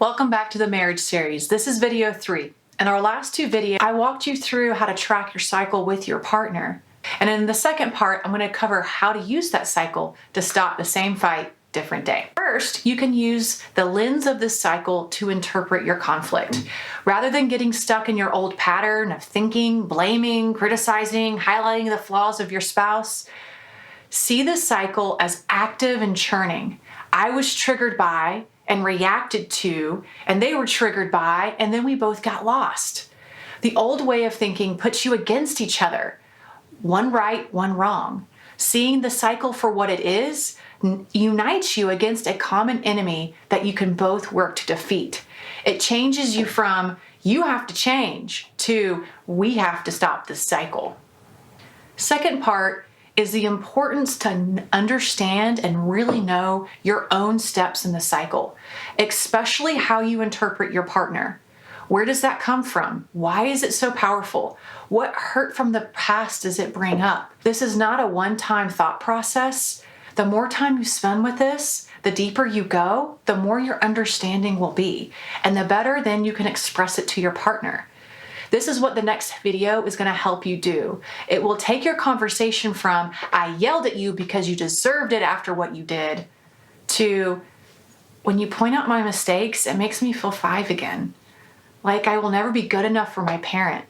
Welcome back to the marriage series. This is video 3. In our last 2 videos, I walked you through how to track your cycle with your partner. And in the second part, I'm going to cover how to use that cycle to stop the same fight, different day. First, you can use the lens of this cycle to interpret your conflict. Rather than getting stuck in your old pattern of thinking, blaming, criticizing, highlighting the flaws of your spouse, see the cycle as active and churning. I was triggered by and reacted to, and they were triggered by, and then we both got lost. The old way of thinking puts you against each other. One right, one wrong. Seeing the cycle for what it is unites you against a common enemy that you can both work to defeat. It changes you from, you have to change, to, we have to stop this cycle. Second part is the importance to understand and really know your own steps in the cycle, especially how you interpret your partner. Where does that come from? Why is it so powerful? What hurt from the past does it bring up? This is not a one-time thought process. The more time you spend with this, the deeper you go, the more your understanding will be, and the better then you can express it to your partner. This is what the next video is going to help you do. It will take your conversation from, I yelled at you because you deserved it after what you did, to, when you point out my mistakes, it makes me feel 5 again. Like I will never be good enough for my parent.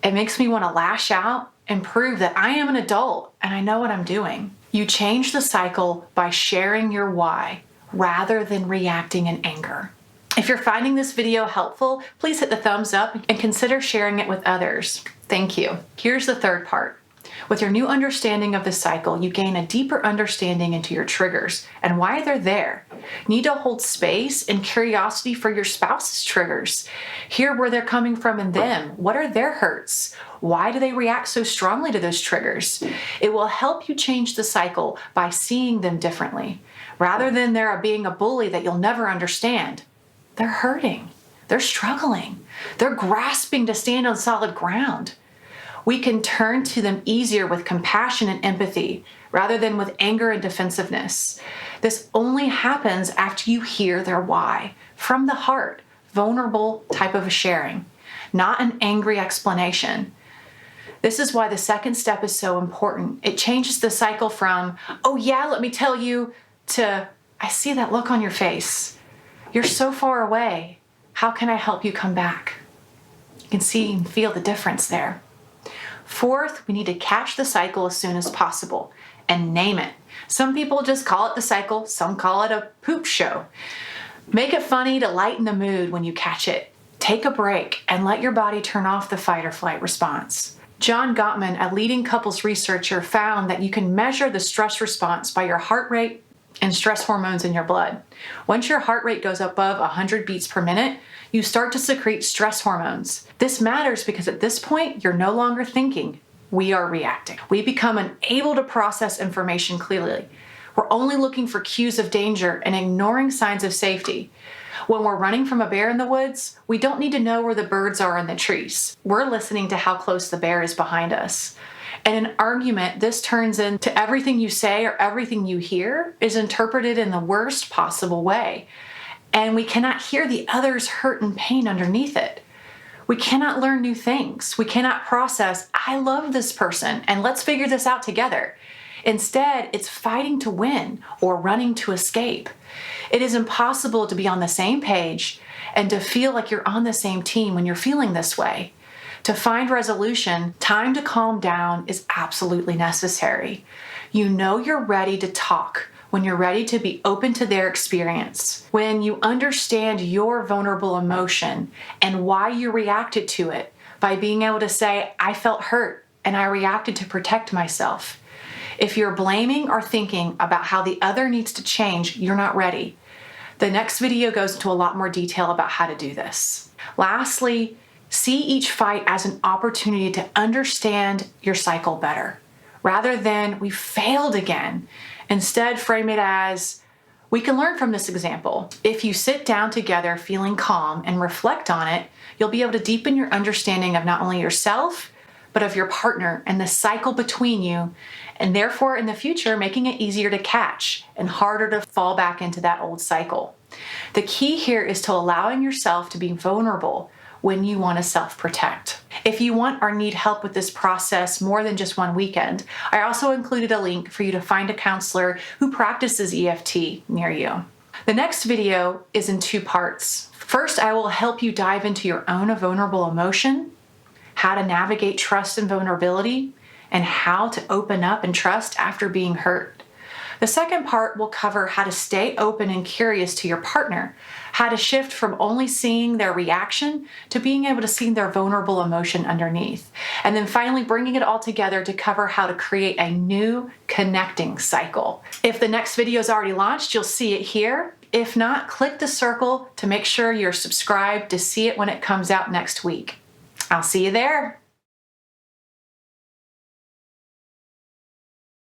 It makes me want to lash out and prove that I am an adult and I know what I'm doing. You change the cycle by sharing your why rather than reacting in anger. If you're finding this video helpful, please hit the thumbs up and consider sharing it with others. Thank you. Here's the third part. With your new understanding of the cycle, you gain a deeper understanding into your triggers and why they're there. You need to hold space and curiosity for your spouse's triggers. Hear where they're coming from in them. What are their hurts? Why do they react so strongly to those triggers? It will help you change the cycle by seeing them differently, rather than there being a bully that you'll never understand. They're hurting. They're struggling. They're grasping to stand on solid ground. We can turn to them easier with compassion and empathy rather than with anger and defensiveness. This only happens after you hear their why from the heart, vulnerable type of a sharing, not an angry explanation. This is why the second step is so important. It changes the cycle from, oh yeah, let me tell you, to, I see that look on your face. You're so far away. How can I help you come back? You can see and feel the difference there. Fourth, we need to catch the cycle as soon as possible and name it. Some people just call it the cycle. Some call it a poop show. Make it funny to lighten the mood when you catch it. Take a break and let your body turn off the fight or flight response. John Gottman, a leading couples researcher, found that you can measure the stress response by your heart rate and stress hormones in your blood. Once your heart rate goes above 100 beats per minute, you start to secrete stress hormones. This matters because at this point, you're no longer thinking, we are reacting. We become unable to process information clearly. We're only looking for cues of danger and ignoring signs of safety. When we're running from a bear in the woods, we don't need to know where the birds are in the trees. We're listening to how close the bear is behind us. In an argument, this turns into everything you say or everything you hear is interpreted in the worst possible way. And we cannot hear the other's hurt and pain underneath it. We cannot learn new things. We cannot process, I love this person and let's figure this out together. Instead, it's fighting to win or running to escape. It is impossible to be on the same page and to feel like you're on the same team when you're feeling this way. To find resolution, time to calm down is absolutely necessary. You know you're ready to talk when you're ready to be open to their experience. When you understand your vulnerable emotion and why you reacted to it by being able to say, I felt hurt and I reacted to protect myself. If you're blaming or thinking about how the other needs to change, you're not ready. The next video goes into a lot more detail about how to do this. Lastly, see each fight as an opportunity to understand your cycle better, rather than we failed again. Instead, frame it as, we can learn from this example. If you sit down together feeling calm and reflect on it, you'll be able to deepen your understanding of not only yourself, but of your partner and the cycle between you, and therefore in the future, making it easier to catch and harder to fall back into that old cycle. The key here is to allowing yourself to be vulnerable when you want to self-protect. If you want or need help with this process more than just one weekend, I also included a link for you to find a counselor who practices EFT near you. The next video is in 2 parts. First, I will help you dive into your own vulnerable emotion, how to navigate trust and vulnerability, and how to open up and trust after being hurt. The second part will cover how to stay open and curious to your partner, how to shift from only seeing their reaction to being able to see their vulnerable emotion underneath. And then finally bringing it all together to cover how to create a new connecting cycle. If the next video is already launched, you'll see it here. If not, click the circle to make sure you're subscribed to see it when it comes out next week. I'll see you there.